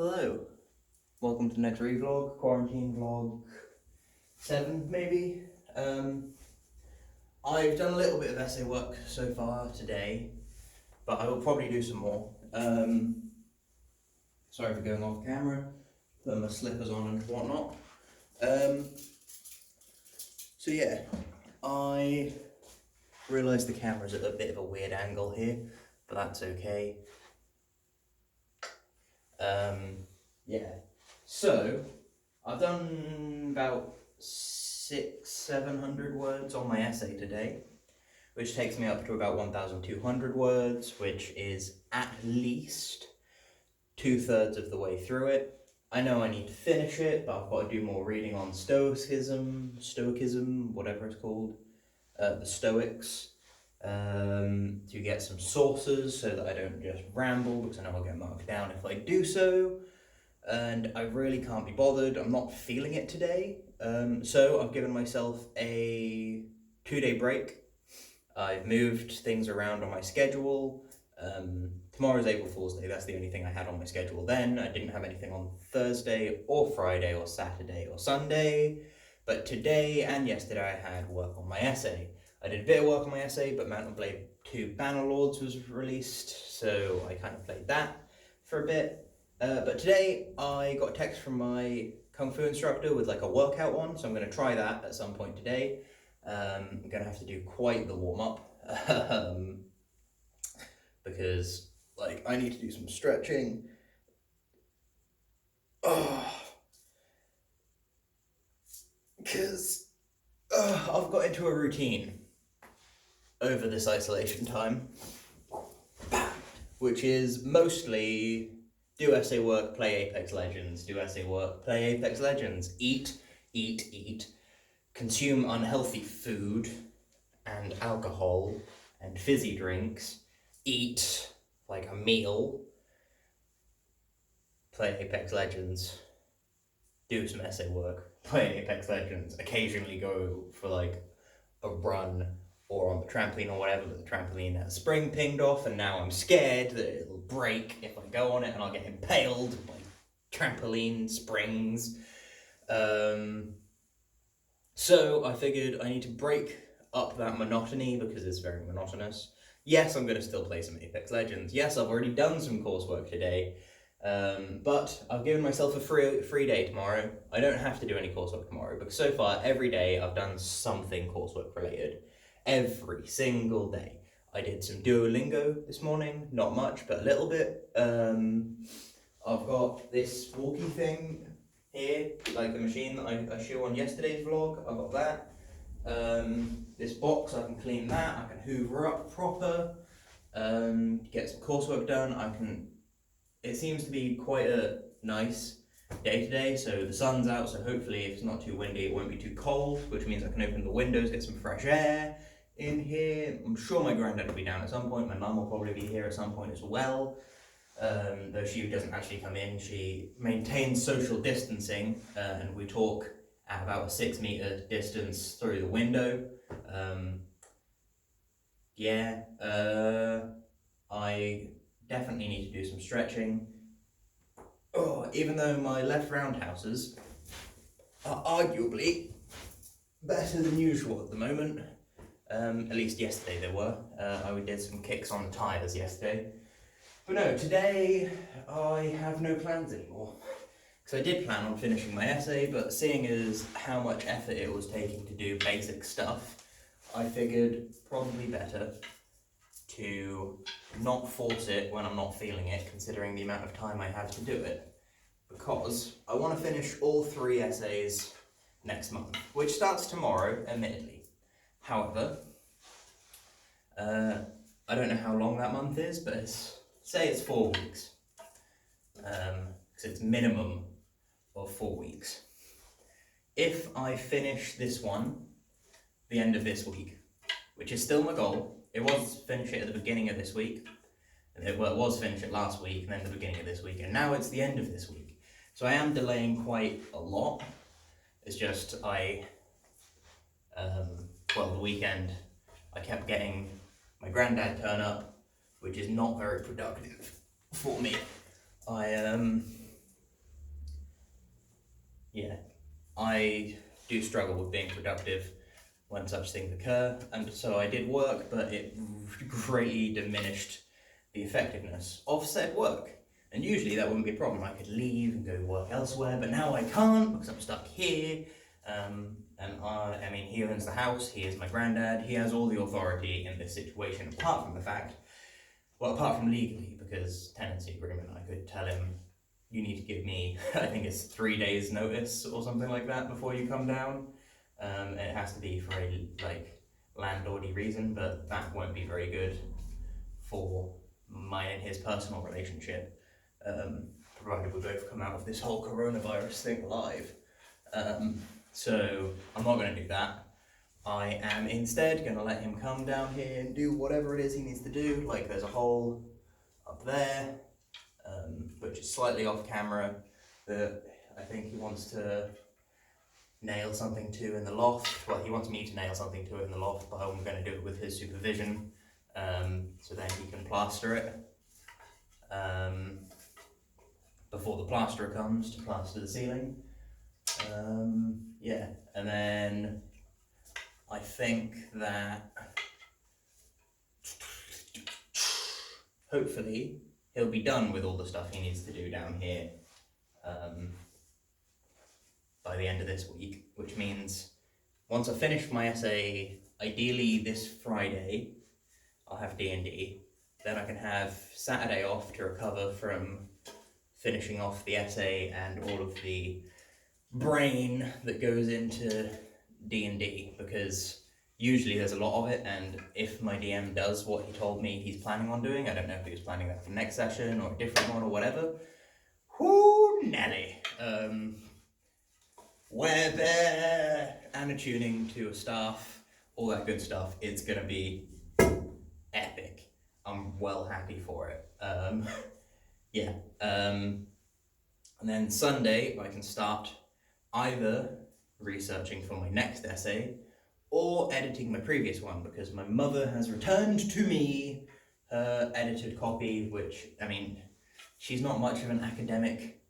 Hello, welcome to the next ReeVlog, quarantine vlog 7 maybe. I've done a little bit of essay work so far today, but I will probably do some more. Sorry for going off camera, putting my slippers on and whatnot. So yeah, I realise the camera's at a bit of a weird angle here, but that's okay. Yeah, so I've done about 600-700 words on my essay today, which takes me up to about 1,200 words, which is at least 2/3 of the way through it. I know I need to finish it, but I've got to do more reading on Stoicism, whatever it's called, the Stoics, to get some sources so that I don't just ramble, because I know I'll get marked down if I do so. And I really can't be bothered. I'm not feeling it today, so I've given myself a 2-day break. I've moved things around on my schedule. Tomorrow's April Fool's Day, that's the only thing I had on my schedule then. I didn't have anything on Thursday or Friday or Saturday or Sunday, but today and yesterday I had work on my essay. I did a bit of work on my essay, but Mount & Blade 2 Bannerlords was released, so I kind of played that for a bit. But today I got a text from my Kung Fu instructor with like a workout one, so I'm going to try that at some point today. I'm going to have to do quite the warm-up, because like I need to do some stretching. Because I've got into a routine over this isolation time, which is mostly do essay work, play Apex Legends, do essay work, play Apex Legends, eat, consume unhealthy food and alcohol and fizzy drinks, eat like a meal, play Apex Legends, do some essay work, play Apex Legends, occasionally go for like a run or on the trampoline or whatever, but the trampoline has a spring pinged off and now I'm scared that it'll break if I go on it and I'll get impaled by trampoline springs. So I figured I need to break up that monotony because it's very monotonous. Yes, I'm going to still play some Apex Legends. Yes, I've already done some coursework today, but I've given myself a free day tomorrow. I don't have to do any coursework tomorrow because so far every day I've done something coursework related. Every single day. I did some Duolingo this morning, not much, but a little bit. I've got this walkie thing here, like the machine that I showed on yesterday's vlog. I've got that. This box, I can clean that. I can hoover up proper. Get some coursework done. It seems to be quite a nice day today, so the sun's out, so hopefully if it's not too windy it won't be too cold, which means I can open the windows, get some fresh air in here. I'm sure my granddad will be down at some point, my mum will probably be here at some point as well, though she doesn't actually come in. She maintains social distancing, and we talk at about a 6-meter distance through the window. I definitely need to do some stretching. Even though my left roundhouses are arguably better than usual at the moment. At least yesterday they were. I did some kicks on the tyres yesterday. But no, today I have no plans anymore. Because I did plan on finishing my essay, but seeing as how much effort it was taking to do basic stuff, I figured probably better to not force it when I'm not feeling it, considering the amount of time I have to do it. Because I want to finish all 3 essays next month, which starts tomorrow, admittedly. However, I don't know how long that month is, but say it's 4 weeks. Because it's minimum of 4 weeks. If I finish this one, the end of this week, which is still my goal. It was finish it at the beginning of this week. It was finish it last week, and then the beginning of this week, and now it's the end of this week. So I am delaying quite a lot. It's just the weekend, I kept getting my granddad turn up, which is not very productive for me. I do struggle with being productive when such things occur, and so I did work, but it greatly diminished the effectiveness of said work. And usually that wouldn't be a problem. I could leave and go work elsewhere, but now I can't because I'm stuck here. I mean, he owns the house, he is my granddad, he has all the authority in this situation, apart from legally, because tenancy agreement, I could tell him, you need to give me, I think it's 3 days notice or something like that before you come down. And it has to be for a, landlordy reason, but that won't be very good for mine and his personal relationship, provided we both come out of this whole coronavirus thing alive. So I'm not going to do that. I am instead going to let him come down here and do whatever it is he needs to do. Like, there's a hole up there, which is slightly off camera, that I think he wants to nail something to in the loft. Well, he wants me to nail something to it in the loft, but I'm going to do it with his supervision, so then he can plaster it before the plasterer comes to plaster the ceiling. Yeah, and then I think that hopefully he'll be done with all the stuff he needs to do down here by the end of this week, which means once I finish my essay, ideally this Friday, I'll have D&D. Then I can have Saturday off to recover from finishing off the essay and all of the brain that goes into D&D, because usually there's a lot of it, and if my DM does what he told me he's planning on doing, I don't know if he was planning that for next session or a different one or whatever, whoo Nelly, weather and a tuning to a staff, all that good stuff. It's gonna be epic. I'm well happy for it. Yeah. And then Sunday I can start either researching for my next essay or editing my previous one, because my mother has returned to me her edited copy, which, I mean, she's not much of an academic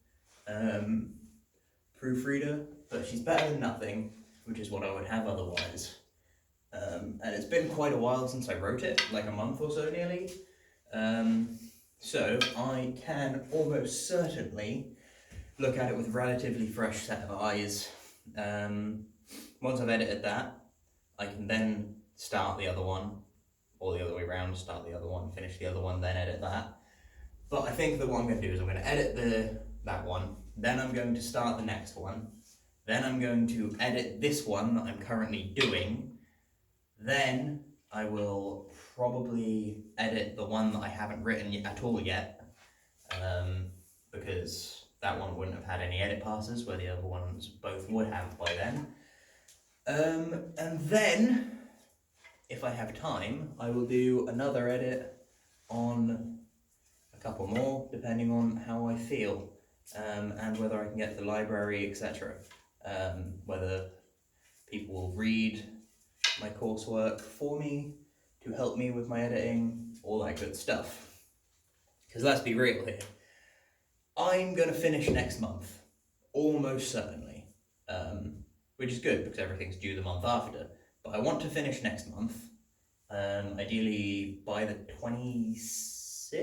proofreader, but she's better than nothing, which is what I would have otherwise. And it's been quite a while since I wrote it, like a month or so nearly. So I can almost certainly look at it with a relatively fresh set of eyes. Once I've edited that, I can then start the other one, or the other way around, start the other one, finish the other one, then edit that. But I think that what I'm going to do is I'm going to edit that one, then I'm going to start the next one, then I'm going to edit this one that I'm currently doing, then I will probably edit the one that I haven't written at all yet, because that one wouldn't have had any edit passes, where the other ones both would have by then. And then, if I have time, I will do another edit on a couple more, depending on how I feel, and whether I can get to the library, etc. Whether people will read my coursework for me to help me with my editing, all that good stuff. Because let's be real here, I'm going to finish next month, almost certainly, which is good because everything's due the month after, but I want to finish next month, ideally by the 26th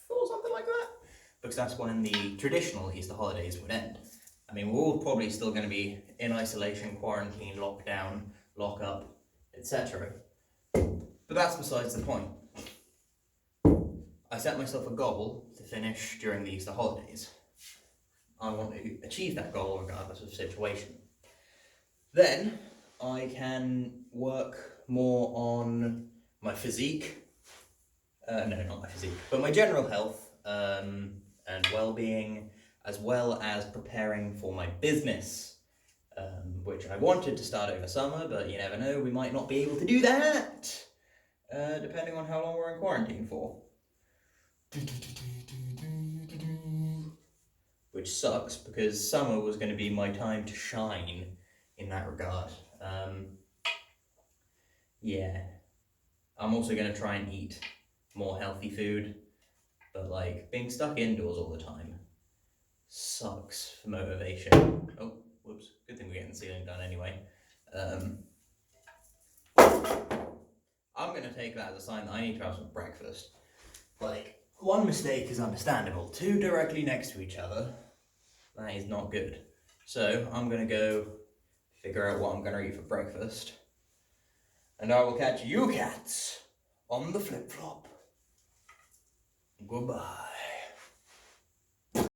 or something like that, because that's when the traditional Easter holidays would end. I mean, we're all probably still going to be in isolation, quarantine, lockdown, lock-up, etc. But that's besides the point. I set myself a goal to finish during the Easter holidays. I want to achieve that goal regardless of situation. Then I can work more on my physique. No, not my physique, but my general health and well-being, as well as preparing for my business, which I wanted to start over summer, but you never know, we might not be able to do that, depending on how long we're in quarantine for. Which sucks, because summer was going to be my time to shine in that regard. Yeah. I'm also going to try and eat more healthy food, but like, being stuck indoors all the time sucks for motivation. Oh, whoops, good thing we the ceiling done anyway. I'm gonna take that as a sign that I need to have some breakfast. Like, one mistake is understandable. Two directly next to each other, that is not good. So I'm gonna go figure out what I'm gonna eat for breakfast. And I will catch you cats on the flip-flop. Goodbye.